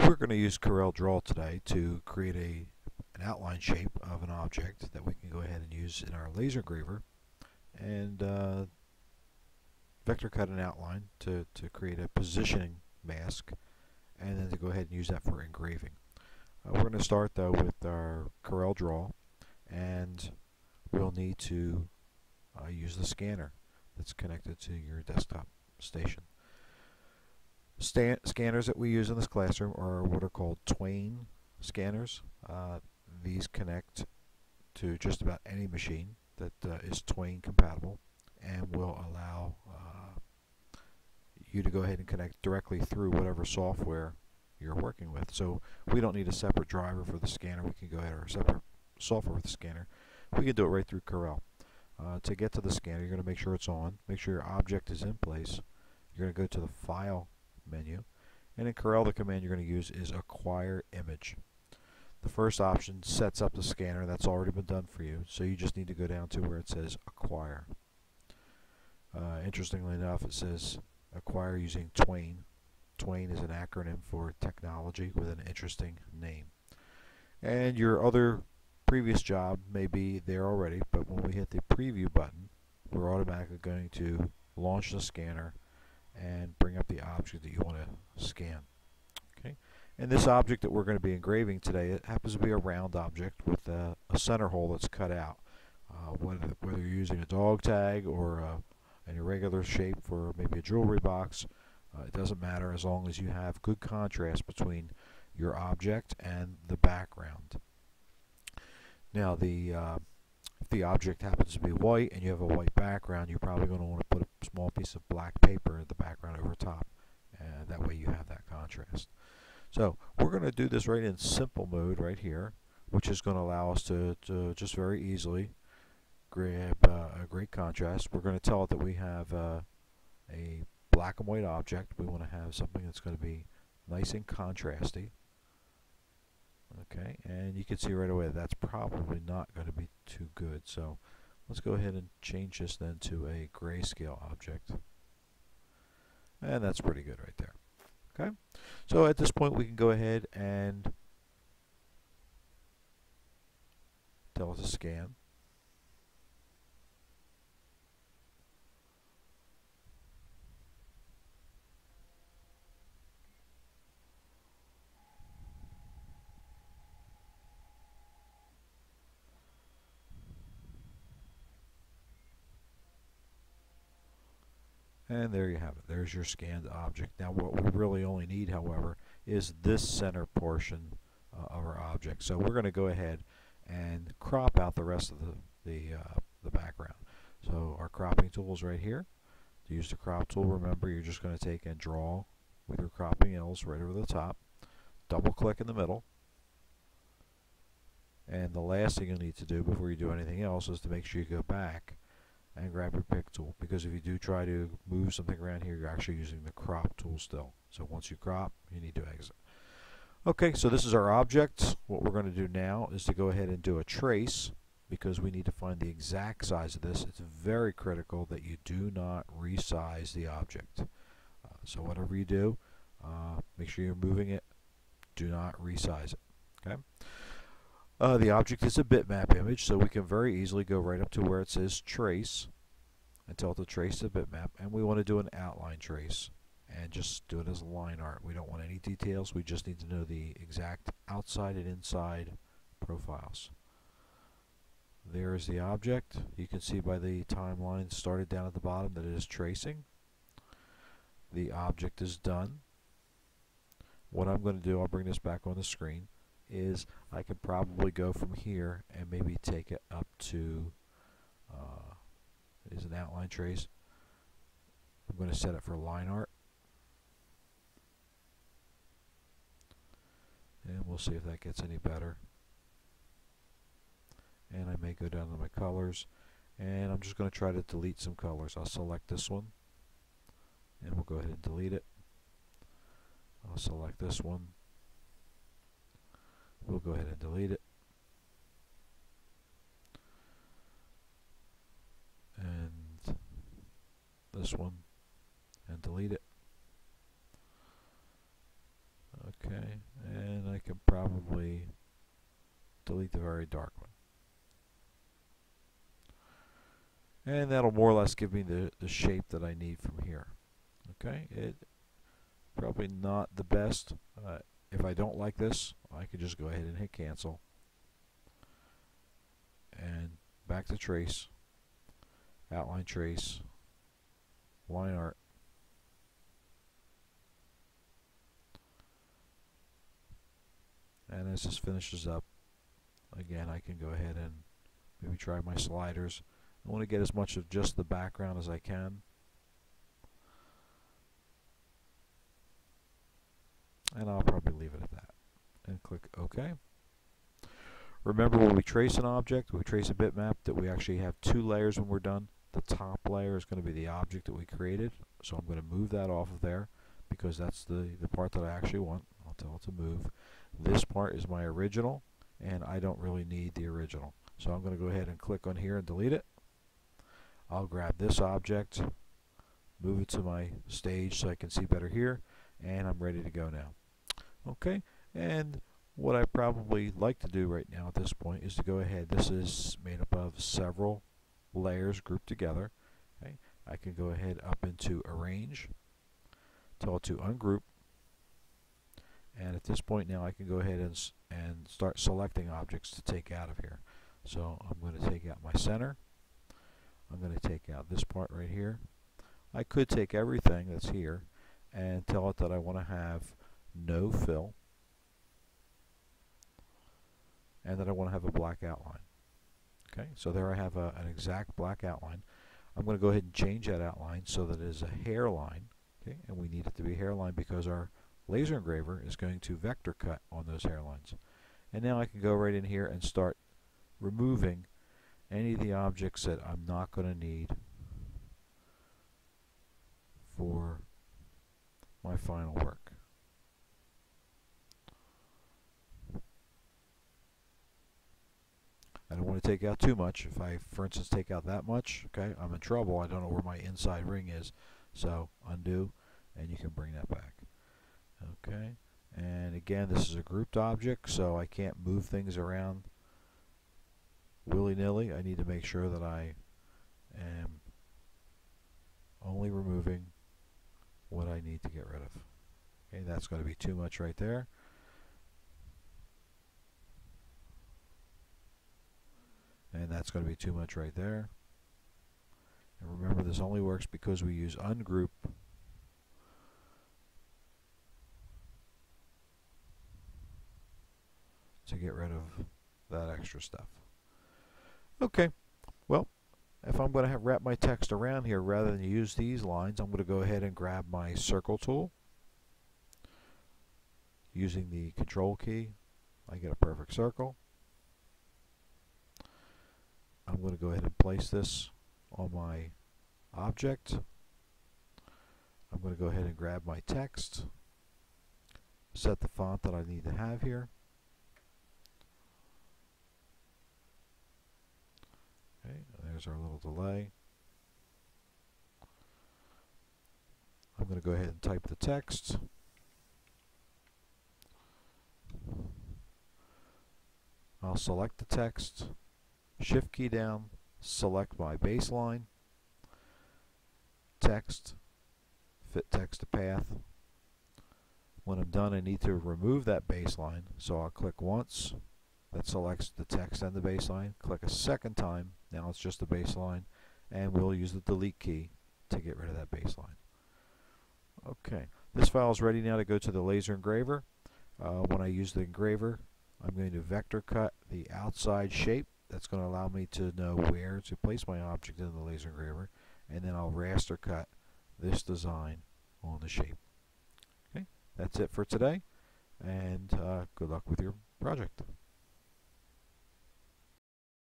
We're going to use Corel Draw today to create an outline shape of an object that we can go ahead and use in our laser engraver and vector cut an outline to create a positioning mask, and then to go ahead and use that for engraving. We're going to start though with our Corel Draw, and we'll need to use the scanner that's connected to your desktop station. Scanners that we use in this classroom are what are called Twain scanners. These connect to just about any machine that is Twain compatible, and will allow you to go ahead and connect directly through whatever software you're working with. So we don't need a separate driver for the scanner. We can go ahead, or a separate software for the scanner. We can do it right through Corel. To get to the scanner, you're going to make sure it's on. Make sure your object is in place. You're going to go to the File menu, and in Corel the command you're going to use is Acquire Image. The first option sets up the scanner. That's already been done for you, so you just need to go down to where it says Acquire. Interestingly enough, it says Acquire using Twain. Twain is an acronym for technology with an interesting name. And your other previous job may be there already, but when we hit the preview button, we're automatically going to launch the scanner and bring up the object that you want to scan. Okay, and this object that we're going to be engraving today, it happens to be a round object with a center hole that's cut out. Whether you're using a dog tag or an irregular shape for maybe a jewelry box, it doesn't matter as long as you have good contrast between your object and the background. Now, if the object happens to be white and you have a white background, you're probably going to want to put a small piece of black paper in the background over top, and that way you have that contrast. So we're going to do this right in simple mode right here, which is going to allow us to just very easily grab a great contrast. We're going to tell it that we have a black and white object. We want to have something that's going to be nice and contrasty. Okay, and you can see right away that's probably not going to be too good. So let's go ahead and change this then to a grayscale object. And that's pretty good right there. Okay, so at this point we can go ahead and tell it to scan. And there you have it. There's your scanned object. Now what we really only need, however, is this center portion of our object. So we're going to go ahead and crop out the rest of the background. So our cropping tool is right here. To use the crop tool, remember you're just going to take and draw with your cropping L's right over the top. Double click in the middle. And the last thing you'll need to do before you do anything else is to make sure you go back and grab your pick tool, because if you do try to move something around here, you're actually using the crop tool still. So once you crop, you need to exit. Okay, so this is our object. What we're going to do now is to go ahead and do a trace, because we need to find the exact size of this. It's very critical that you do not resize the object. So whatever you do, make sure you're moving it. Do not resize it. Okay. The object is a bitmap image, so we can very easily go right up to where it says trace and tell it to trace the bitmap, and we want to do an outline trace and just do it as line art. We don't want any details. We just need to know the exact outside and inside profiles. There is the object. You can see by the timeline started down at the bottom that it is tracing. The object is done. What I'm going to do, I'll bring this back on the screen, is I could probably go from here and maybe take it up to it is an outline trace. I'm going to set it for line art, and we'll see if that gets any better. And I may go down to my colors, and I'm just going to try to delete some colors. I'll select this one and we'll go ahead and delete it. I'll select this one. We'll go ahead and delete it. And this one, and delete it. Okay, and I can probably delete the very dark one. And that'll more or less give me the shape that I need from here. Okay, it probably not the best. If I don't like this, I can just go ahead and hit cancel. And back to trace, outline trace, line art. And as this finishes up, again, I can go ahead and maybe try my sliders. I want to get as much of just the background as I can. And I'll probably leave it at that. And click OK. Remember, when we trace an object, we trace a bitmap, that we actually have two layers when we're done. The top layer is going to be the object that we created. So I'm going to move that off of there because that's the part that I actually want. I'll tell it to move. This part is my original, and I don't really need the original. So I'm going to go ahead and click on here and delete it. I'll grab this object, move it to my stage so I can see better here, and I'm ready to go now. Okay, and what I probably like to do right now at this point is to go ahead. This is made up of several layers grouped together. Okay, I can go ahead up into Arrange, tell it to ungroup, and at this point now I can go ahead and start selecting objects to take out of here. So I'm going to take out my center. I'm going to take out this part right here. I could take everything that's here and tell it that I want to have no fill, and that I want to have a black outline. Okay, so there I have an exact black outline. I'm going to go ahead and change that outline so that it is a hairline. Okay, and we need it to be a hairline because our laser engraver is going to vector cut on those hairlines. And now I can go right in here and start removing any of the objects that I'm not going to need for my final work. I don't want to take out too much. If I, for instance, take out that much, okay, I'm in trouble. I don't know where my inside ring is. So undo, and you can bring that back. Okay, and again, this is a grouped object, so I can't move things around willy-nilly. I need to make sure that I am only removing what I need to get rid of. Okay, that's going to be too much right there. And that's going to be too much right there. And remember, this only works because we use ungroup to get rid of that extra stuff. Okay, well, if I'm going to wrap my text around here rather than use these lines, I'm going to go ahead and grab my circle tool. Using the control key, I get a perfect circle. I'm going to go ahead and place this on my object. I'm going to go ahead and grab my text, set the font that I need to have here. Okay, there's our little delay. I'm going to go ahead and type the text. I'll select the text, shift key down, select my baseline, text, fit text to path. When I'm done, I need to remove that baseline, so I'll click once. That selects the text and the baseline. Click a second time, now it's just the baseline, and we'll use the delete key to get rid of that baseline. Okay, this file is ready now to go to the laser engraver. When I use the engraver, I'm going to vector cut the outside shape. That's going to allow me to know where to place my object in the laser engraver, and then I'll raster cut this design on the shape. Okay, that's it for today, and good luck with your project.